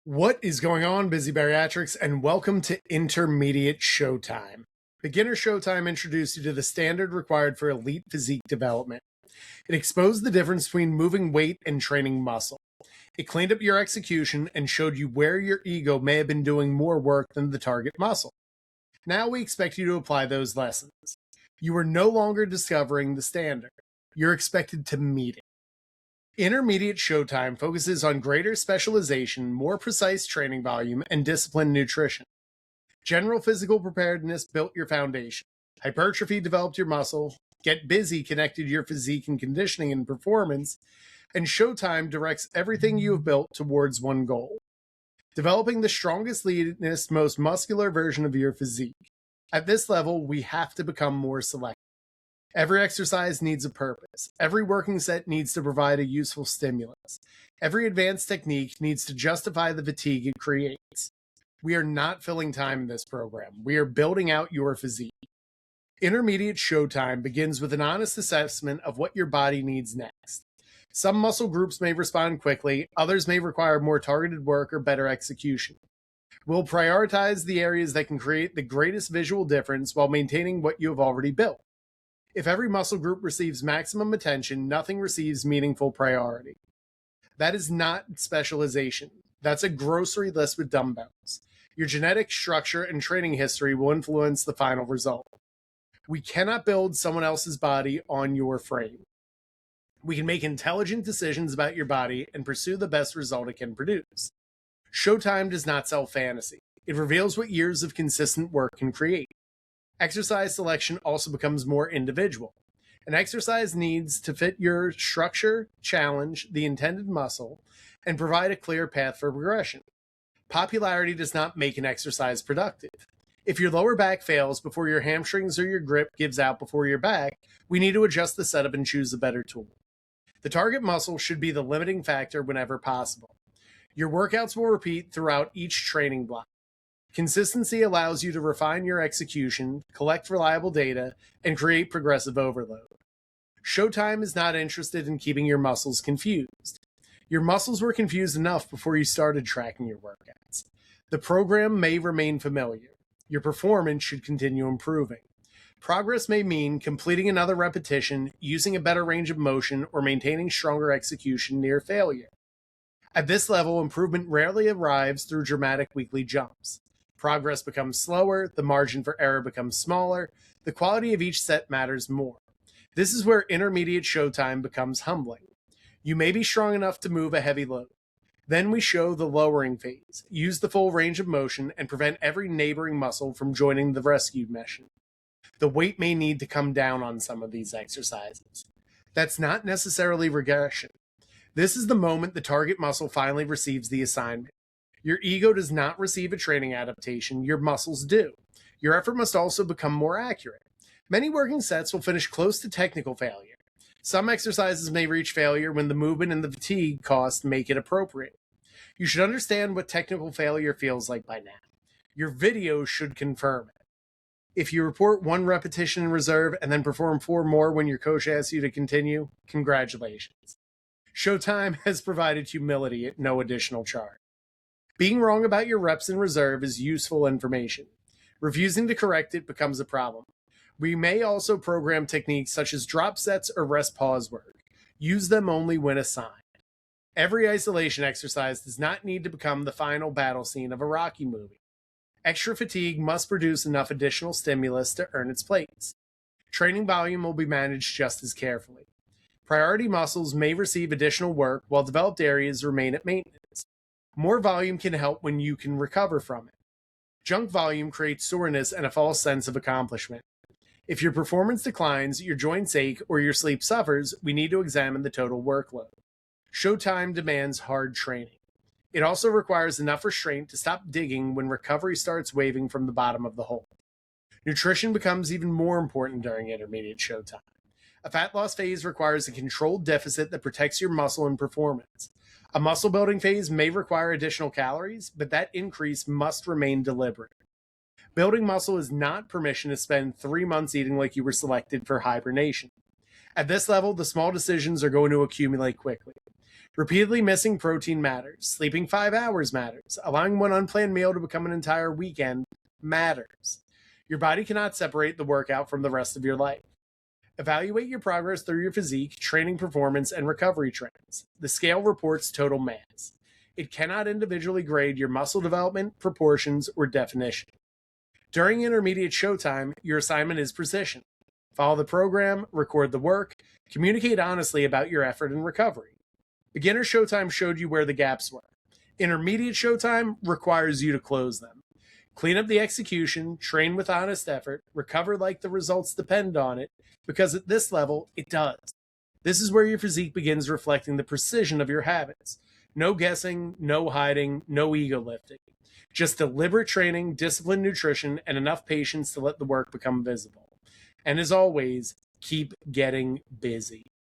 What is going on, busy bariatrics, and welcome to Intermediate Showtime. Beginner Showtime introduced you to the standard required for elite physique development. It exposed the difference between moving weight and training muscle. It cleaned up your execution and showed you where your ego may have been doing more work than the target muscle. Now we expect you to apply those lessons. You are no longer discovering the standard. You're expected to meet it. Intermediate Showtime focuses on greater specialization, more precise training volume, and disciplined nutrition. General physical preparedness built your foundation. Hypertrophy developed your muscle. Get Busy connected your physique and conditioning and performance. And Showtime directs everything you have built towards one goal: developing the strongest, leanest, most muscular version of your physique. At this level, we have to become more selective. Every exercise needs a purpose. Every working set needs to provide a useful stimulus. Every advanced technique needs to justify the fatigue it creates. We are not filling time in this program. We are building out your physique. Intermediate Showtime begins with an honest assessment of what your body needs next. Some muscle groups may respond quickly, others may require more targeted work or better execution. We'll prioritize the areas that can create the greatest visual difference while maintaining what you have already built. If every muscle group receives maximum attention, nothing receives meaningful priority. That is not specialization. That's a grocery list with dumbbells. Your genetic structure and training history will influence the final result. We cannot build someone else's body on your frame. We can make intelligent decisions about your body and pursue the best result it can produce. Showtime does not sell fantasy. It reveals what years of consistent work can create. Exercise selection also becomes more individual. An exercise needs to fit your structure, challenge the intended muscle, and provide a clear path for progression. Popularity does not make an exercise productive. If your lower back fails before your hamstrings or your grip gives out before your back, we need to adjust the setup and choose a better tool. The target muscle should be the limiting factor whenever possible. Your workouts will repeat throughout each training block. Consistency allows you to refine your execution, collect reliable data, and create progressive overload. Showtime is not interested in keeping your muscles confused. Your muscles were confused enough before you started tracking your workouts. The program may remain familiar. Your performance should continue improving. Progress may mean completing another repetition, using a better range of motion, or maintaining stronger execution near failure. At this level, improvement rarely arrives through dramatic weekly jumps. Progress becomes slower, the margin for error becomes smaller, the quality of each set matters more. This is where Intermediate Showtime becomes humbling. You may be strong enough to move a heavy load. Then we show the lowering phase, use the full range of motion, and prevent every neighboring muscle from joining the rescue mission. The weight may need to come down on some of these exercises. That's not necessarily regression. This is the moment the target muscle finally receives the assignment. Your ego does not receive a training adaptation, your muscles do. Your effort must also become more accurate. Many working sets will finish close to technical failure. Some exercises may reach failure when the movement and the fatigue cost make it appropriate. You should understand what technical failure feels like by now. Your video should confirm it. If you report 1 repetition in reserve and then perform 4 more when your coach asks you to continue, congratulations. Showtime has provided humility at no additional charge. Being wrong about your reps in reserve is useful information. Refusing to correct it becomes a problem. We may also program techniques such as drop sets or rest pause work. Use them only when assigned. Every isolation exercise does not need to become the final battle scene of a Rocky movie. Extra fatigue must produce enough additional stimulus to earn its place. Training volume will be managed just as carefully. Priority muscles may receive additional work while developed areas remain at maintenance. More volume can help when you can recover from it. Junk volume creates soreness and a false sense of accomplishment. If your performance declines, your joints ache, or your sleep suffers, we need to examine the total workload. Showtime demands hard training. It also requires enough restraint to stop digging when recovery starts waving from the bottom of the hole. Nutrition becomes even more important during Intermediate Showtime. A fat loss phase requires a controlled deficit that protects your muscle and performance. A muscle building phase may require additional calories, but that increase must remain deliberate. Building muscle is not permission to spend 3 months eating like you were selected for hibernation. At this level, the small decisions are going to accumulate quickly. Repeatedly missing protein matters. Sleeping 5 hours matters. Allowing one unplanned meal to become an entire weekend matters. Your body cannot separate the workout from the rest of your life. Evaluate your progress through your physique, training performance, and recovery trends. The scale reports total mass. It cannot individually grade your muscle development, proportions, or definition. During Intermediate Showtime, your assignment is precision. Follow the program, record the work, communicate honestly about your effort and recovery. Beginner Showtime showed you where the gaps were. Intermediate Showtime requires you to close them. Clean up the execution, train with honest effort, recover like the results depend on it, because at this level, it does. This is where your physique begins reflecting the precision of your habits. No guessing, no hiding, no ego lifting. Just deliberate training, disciplined nutrition, and enough patience to let the work become visible. And as always, keep getting busy.